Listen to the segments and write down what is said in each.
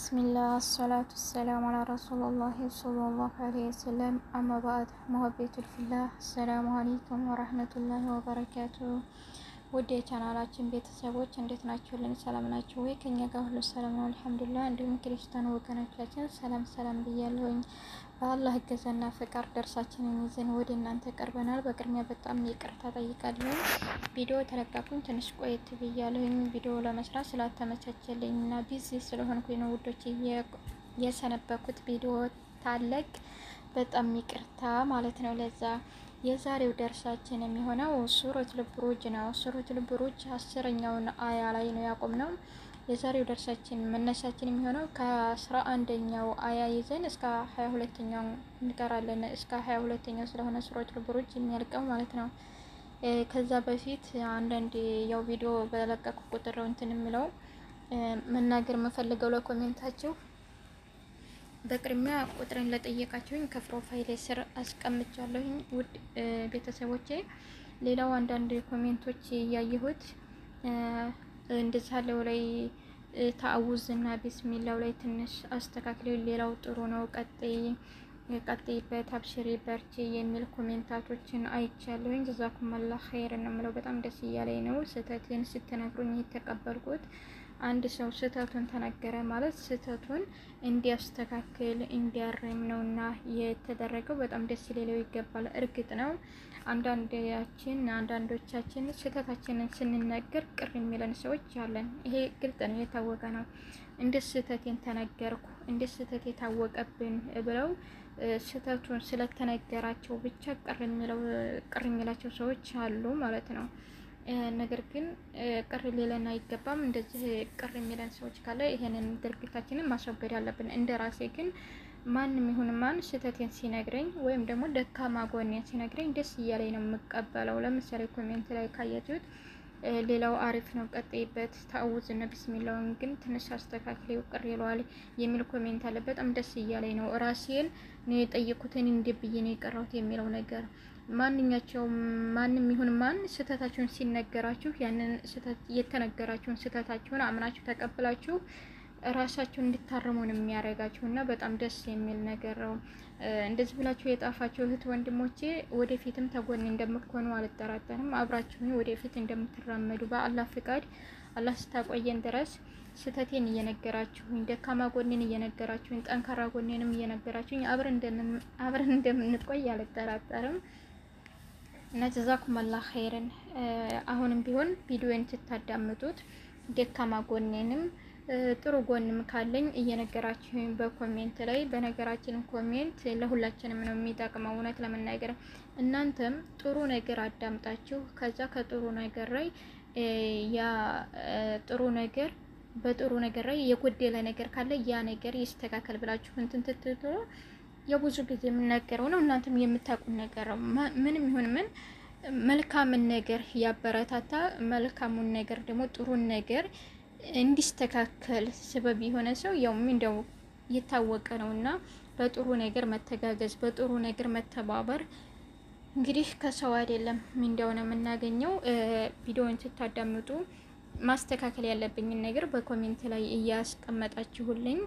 ቢስሚላህ አሰላቱ ወሰላሙ አላ ረሱሊላህ ሰለላሁ ዐለይሂ ወሰለም አማ በዕድ ሙሀበቱል ፊላህ አሰላሙ አለይኩም ወረህመቱላሂ ወበረካቱ። ውድ የቻናላችን ቤተሰቦች እንዴት ናችሁልን? ሰላም ናችሁ ወይ? ከኛ ጋር ሁሉ ሰላም ነው አልሐምዱሊላህ። እንዲሁም ክርስቲያን ወገኖቻችን ሰላም ብያለሁኝ። በአላህ እገዛና ፍቃድ ደርሳችንን ይዘን ወደ እናንተ ቀርበናል። በቅድሚያ በጣም ይቅርታ ጠይቃለሁ። ቪዲዮ ተለቃኩኝ ትንሽ ቆየት ብያለሁኝ። ቪዲዮ ለመስራት ስላልተመቻቸልኝ እና ቢዚ ስለሆንኩኝ ነው ውዶች የሰነበኩት። ቪዲዮ ታለቅ በጣም ይቅርታ ማለት ነው። ለዛ የዛሬው ደርሳችን የሚሆነው ሱረቱል ቡሩጅ ነው። ሱረቱል ቡሩጅ 10ኛውን አያ ላይ ነው ያቆምነው። የዛሬው ደርሳችን መነሻችን የሚሆነው ከ11ኛው አያ ይዘን እስከ 22ኛው እንቀራለን። እስከ 22ኛው ስለሆነ ሱረቱል ቡሩጅ የሚያልቀው ማለት ነው። ከዛ በፊት አንዳንድ ያው ቪዲዮ በለቀቁ ቁጥር እንትን የሚለው መናገር የምፈልገው ለኮሜንታችሁ በቅድሚያ ቁጥርን ለጠየቃችሁኝ ከፕሮፋይል ስር አስቀምጫለሁኝ ውድ ቤተሰቦቼ። ሌላው አንዳንድ ኮሜንቶች ያየሁት እንደዛ ለው ላይ ተአውዝና ቢስሚላው ላይ ትንሽ አስተካክለው ሌላው ጥሩ ነው ቀጥይበት አብሽሪ በርቺ የሚል ኮሜንታቶችን አይቻለሁኝ። ጀዛኩም አላህ ኸይር ነው የምለው። በጣም ደስ እያለኝ ነው ስህተትን ስትነግሩኝ የተቀበልኩት። አንድ ሰው ስህተቱን ተናገረ ማለት ስህተቱን እንዲያስተካክል እንዲያርም ነውና የተደረገው። በጣም ደስ ሊለው ይገባል። እርግጥ ነው አንዳንዶቻችን ስህተታችንን ስንነገር ቅር የሚለን ሰዎች አለን። ይሄ ግልጽ ነው፣ የታወቀ ነው። እንደ ስህተቴን ተነገርኩ እንደ ስህተቴ ታወቀብን ብለው ስህተቱን ስለተነገራቸው ብቻ ቅር የሚላቸው ሰዎች አሉ ማለት ነው። ነገር ግን ቅር ሊለን አይገባም። እንደዚህ ቅር የሚለን ሰዎች ካለ ይሄንን ድርጊታችንን ማስወገድ አለብን። እንደ ራሴ ግን ማንም ይሁን ማን ስህተቴን ሲነግረኝ ወይም ደግሞ ደካማ ጎኔን ሲነግረኝ ደስ እያለኝ ነው የምቀበለው። ለምሳሌ ኮሜንት ላይ ካያችሁት ሌላው አሪፍ ነው ቀጥይበት ተአውዝ እና ቢስሚላውን ግን ትንሽ አስተካክለው ቅር ይለዋል የሚል ኮሜንት አለ። በጣም ደስ እያለኝ ነው። ራሴን ነው የጠየኩትን እንድብዬ ነው የቀረሁት የሚለው ነገር ማንም ይሁን ማን ስህተታችሁን ሲነገራችሁ ያንን ስህተት የተነገራችሁን ስህተታችሁን አምናችሁ ተቀብላችሁ ራሳችሁን እንድታርሙ ነው የሚያደርጋችሁ እና በጣም ደስ የሚል ነገር ነው። እንደዚህ ብላችሁ የጣፋችሁ እህት ወንድሞቼ ወደፊትም ተጎን እንደምትሆኑ አልጠራጠርም። አብራችሁኝ ወደፊት እንደምትራመዱ በአላህ ፍቃድ አላህ ስታቆየን ድረስ ስህተቴን እየነገራችሁኝ ደካማ ጎኔን እየነገራችሁኝ ጠንካራ ጎኔንም እየነገራችሁኝ አብረን እንደምንቆይ አልጠራጠርም። እና ጀዛኩም አላህ ኸይርን። አሁንም ቢሆን ቪዲዮን ስታዳምጡት ደካማ ጎኔንም ጥሩ ጎንም ካለኝ እየነገራችሁኝ በኮሜንት ላይ። በነገራችን ኮሜንት ለሁላችንም ነው የሚጠቅመው። እውነት ለመናገር እናንተም ጥሩ ነገር አዳምጣችሁ ከዛ ከጥሩ ነገር ላይ ያ ጥሩ ነገር በጥሩ ነገር ላይ የጎደለ ነገር ካለ ያ ነገር ይስተካከል ብላችሁ እንትን ትትሉ የብዙ ጊዜ የምናገረው ነው። እናንተም የምታውቁት ነገር ነው። ምንም ይሁን ምን መልካምን ነገር ያበረታታ፣ መልካሙን ነገር ደግሞ ጥሩን ነገር እንዲስተካከል ሰበብ የሆነ ሰው ያው እንደው የታወቀ ነውና በጥሩ ነገር መተጋገዝ፣ በጥሩ ነገር መተባበር እንግዲህ ከሰው አይደለም እንደሆነ የምናገኘው። ቪዲዮውን ስታዳምጡ ማስተካከል ያለብኝን ነገር በኮሜንት ላይ እያስቀመጣችሁልኝ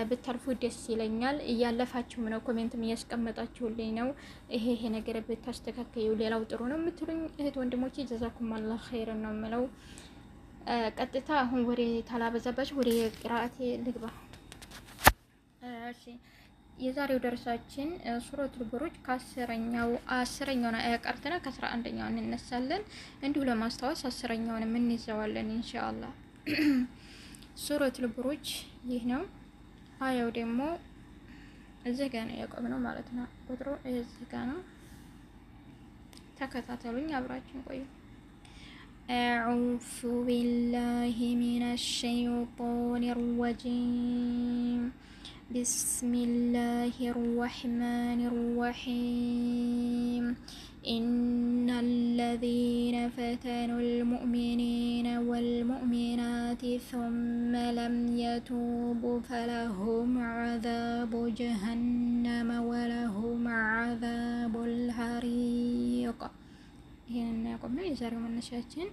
ብታልፉ ደስ ይለኛል። እያለፋችሁም ነው ኮሜንትም እያስቀመጣችሁልኝ ነው። ይሄ ነገር ብታስተካከዩ ሌላው ጥሩ ነው የምትሉኝ እህት ወንድሞቼ ጀዛኩም አላህ ኸይር ነው የምለው። ቀጥታ አሁን ወደ ታላበዛባችሁ ወደ ቅራአቴ ልግባ። እሺ የዛሬው ደርሳችን ሱረቱል ቡሩጅ ከ10ኛውን አያ ቀርተና ከ11ኛው እንነሳለን። እንዲሁ ለማስታወስ 10ኛውን እንይዘዋለን ኢንሻአላህ። ሱረቱል ቡሩጅ ይህ ነው። አያው ደግሞ እዚህ ጋር ነው ያቆምነው ማለት ነው። ቁጥሩ እዚህ ጋር ነው። ተከታተሉኝ፣ አብራችሁን ቆዩ። أعوذ بالله من الشيطان الرجيم بسم الله الرحمن الرحيم إن الذين فتنوا المؤمنين والمؤمنات ثم لم يتوبوا فلهم عذاب جهنم ولهم عذاب الحريق። ይሄንን ያቆምነው የዛሬው መነሻችን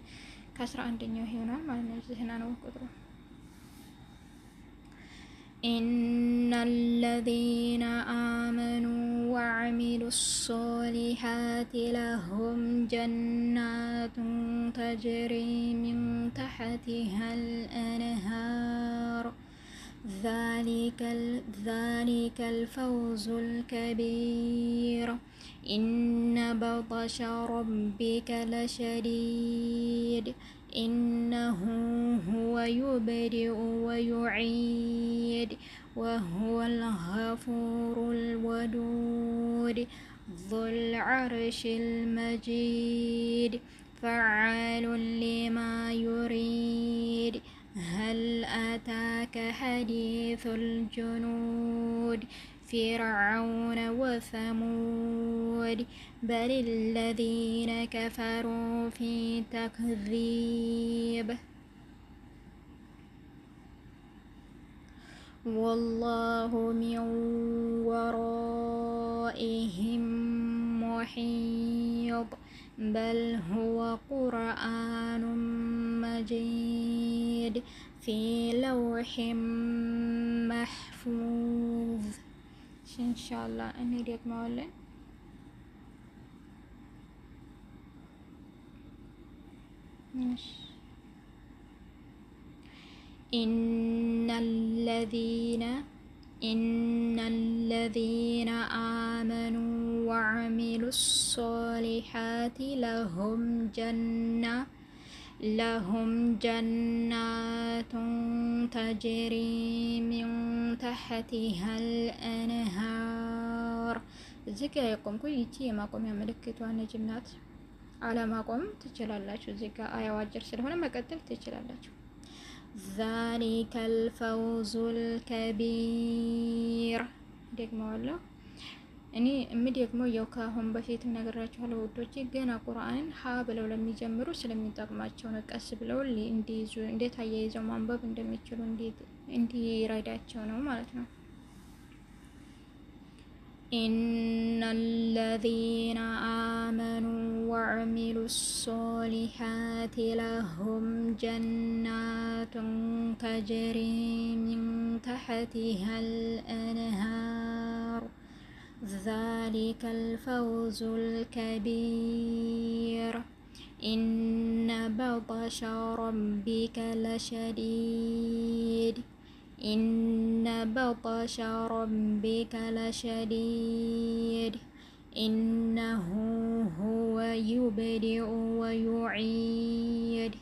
ከ11ኛው ይሆናል ማለት ነው። እዚህና ነው ቁጥሩ إن الذين آمنوا وعملوا الصالحات لهم جنات تجري من تحتها الأنهار ذلك الفوز الكبير إن بطش ربك لشديد إنه هو يبدئ ويعيد وهو الغفور الودود ذو العرش المجيد فعال لما يريد هل أتاك حديث الجنود فرعون وثمود بل الذين كفروا في تكذيب والله من ورائهم محيط بل هو قرآن مجيد في لوح محفوظ. إن شاء الله أني ديك مولن إن الذين آمنوا وعملوا الصالحات لهم جنات تجري من تحتها الأنهار زكا يقوم كل يتي ما قوم يملكتوا النجمات على ما قوم تجلالاችሁ زكا آية واجر ስለሆነ መቀጠል ትችላላችሁ ذلك الفوز الكبير ደግመዋለሁ እኔ እምደግመው ያው ካሁን በፊትም ነገራችኋለሁ ወዶቼ ገና ቁርአንን ሀ ብለው ለሚጀምሩ ስለሚጠቅማቸው ነው ቀስ ብለው እንዲይዙ እንዴት አያይዘው ማንበብ እንደሚችሉ እንዲረዳቸው ነው ማለት ነው إن الذين آمنوا وعملوا الصالحات لهم جنات تجري من تحتها الأنهار ذلك الفوز الكبير إن بطش ربك لشديد إن بطش ربك لشديد إنه هو يبدئ ويعيد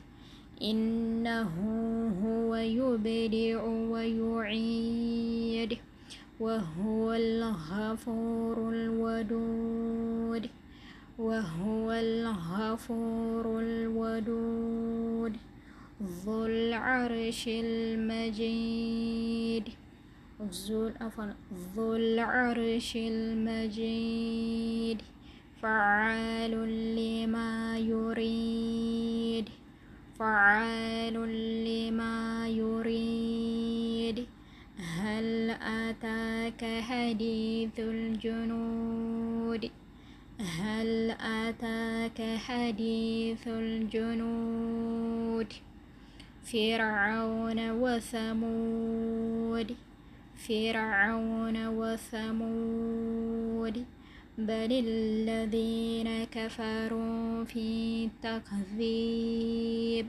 إنه هو يبدئ ويعيد وهو الغفور الودود وهو الغفور الودود ذو العرش المجيد ذو العرش المجيد فعال لما يريد فعال لما يريد هل أتاك حديث الجنود هل أتاك حديث الجنود فرعون وثمود بل الذين كفروا في تكذيب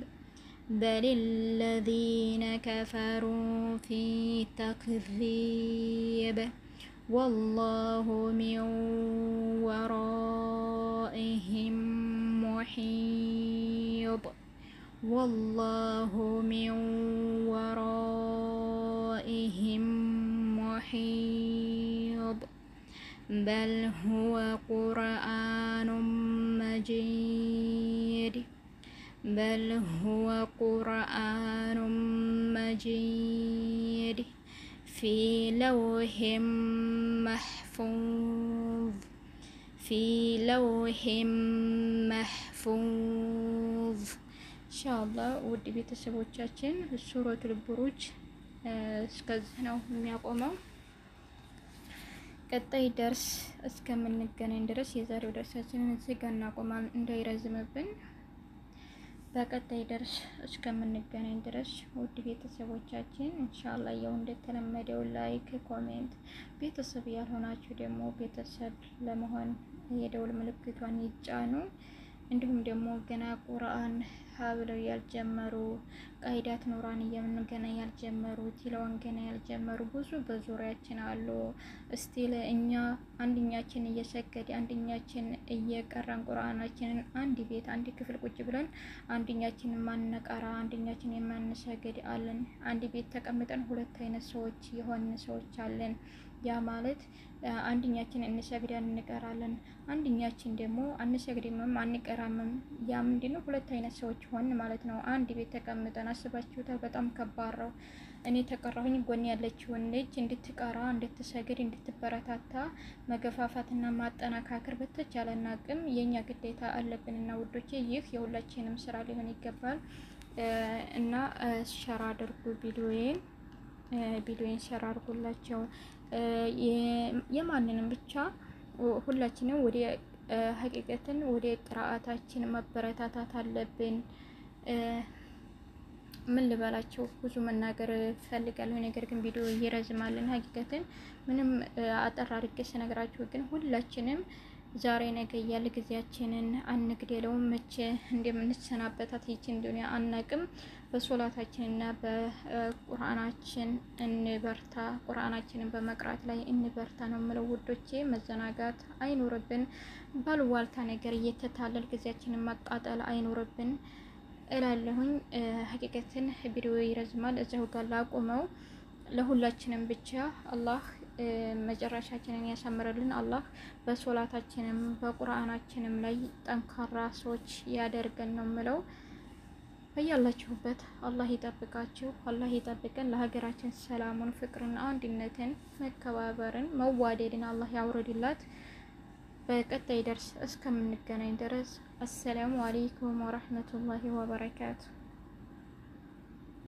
بل الذين كفروا في تكذيب والله من ورائهم محيط والله من ورائهم محيط بل هو قرآن مجيد بل هو قرآن مجيد في لوح محفوظ في لوح محفوظ ኢንሻአላህ ውድ ቤተሰቦቻችን ሱረቱል ቡሩጅ እስከዚህ ነው የሚያቆመው ቀጣይ ደርስ እስከምንገናኝ ድረስ የዛሬው ደርሳችንን እዚህ ጋር እናቆማለን እንዳይረዝምብን በቀጣይ ደርስ እስከምንገናኝ ድረስ ውድ ቤተሰቦቻችን ኢንሻአላህ ያው እንደተለመደው ላይክ፣ ኮሜንት፣ ቤተሰብ ያልሆናችሁ ደግሞ ቤተሰብ ለመሆን የደውል ምልክቷን ይጫኑ። እንዲሁም ደግሞ ገና ቁርአን ሀብለው ያልጀመሩ ቃይዳት ኑራንያን ገና ያልጀመሩ ቲላዋን ገና ያልጀመሩ ብዙ በዙሪያችን አሉ። እስቲል እኛ አንድኛችን እየሰገደ አንድኛችን እየቀራን ቁርአናችንን አንድ ቤት አንድ ክፍል ቁጭ ብለን አንድኛችን ማንቀራ አንድኛችን የማንሰገድ አለን። አንድ ቤት ተቀምጠን ሁለት አይነት ሰዎች የሆን ሰዎች አለን። ያ ማለት አንድኛችን እንሰግዳለን እንቀራለን፣ አንድኛችን ደግሞ አንሰግድምም አንቀራምም። ያ ምንድነው? ሁለት አይነት ሰዎች ሆን ማለት ነው። አንድ ቤት ተቀምጠን አስባችሁታል? በጣም ከባድ ነው። እኔ ተቀራሁኝ ጎን ያለችውን ልጅ እንድትቀራ እንድትሰግድ እንድትበረታታ መገፋፋትና ማጠናካከር በተቻለና አቅም የኛ ግዴታ አለብንና ውዶቼ ይህ የሁላችንም ስራ ሊሆን ይገባል እና ሸራ አድርጉ ቪዲዮዬን ሸራ አድርጉላቸው። የማንንም ብቻ ሁላችንም ወደ ሀቂቀትን ወደ ቅራአታችን መበረታታት አለብን። ምን ልበላቸው ብዙ መናገር ፈልጋለሁ፣ ነገር ግን ቪዲዮ ይረዝማልን። ሀቂቀትን ምንም አጠር አድርጌ ስነግራችሁ ግን ሁላችንም ዛሬ ነገ እያለ ጊዜያችንን አንግደለው። መቼ እንደምንሰናበታት ይችን ዱንያ አናቅም። በሶላታችንና በቁርአናችን እንበርታ፣ ቁርአናችንን በመቅራት ላይ እንበርታ ነው የምለው ውዶቼ። መዘናጋት አይኖርብን፣ ባልዋልታ ነገር እየተታለል ጊዜያችንን ማቃጠል አይኖርብን እላለሁኝ። ሀቂቀትን ቪዲዮ ይረዝማል፣ እዚሁ ጋር ላቁመው። ለሁላችንም ብቻ አላህ መጨረሻችንን ያሳምረልን። አላህ በሶላታችንም በቁርአናችንም ላይ ጠንካራ ሰዎች ያደርገን ነው የምለው። በያላችሁበት አላህ ይጠብቃችሁ፣ አላህ ይጠብቀን። ለሀገራችን ሰላሙን፣ ፍቅርን፣ አንድነትን፣ መከባበርን፣ መዋደድን አላህ ያውርድላት። በቀጣይ ደርስ እስከምንገናኝ ድረስ አሰላሙ አለይኩም ወራህመቱላሂ ወበረካቱ።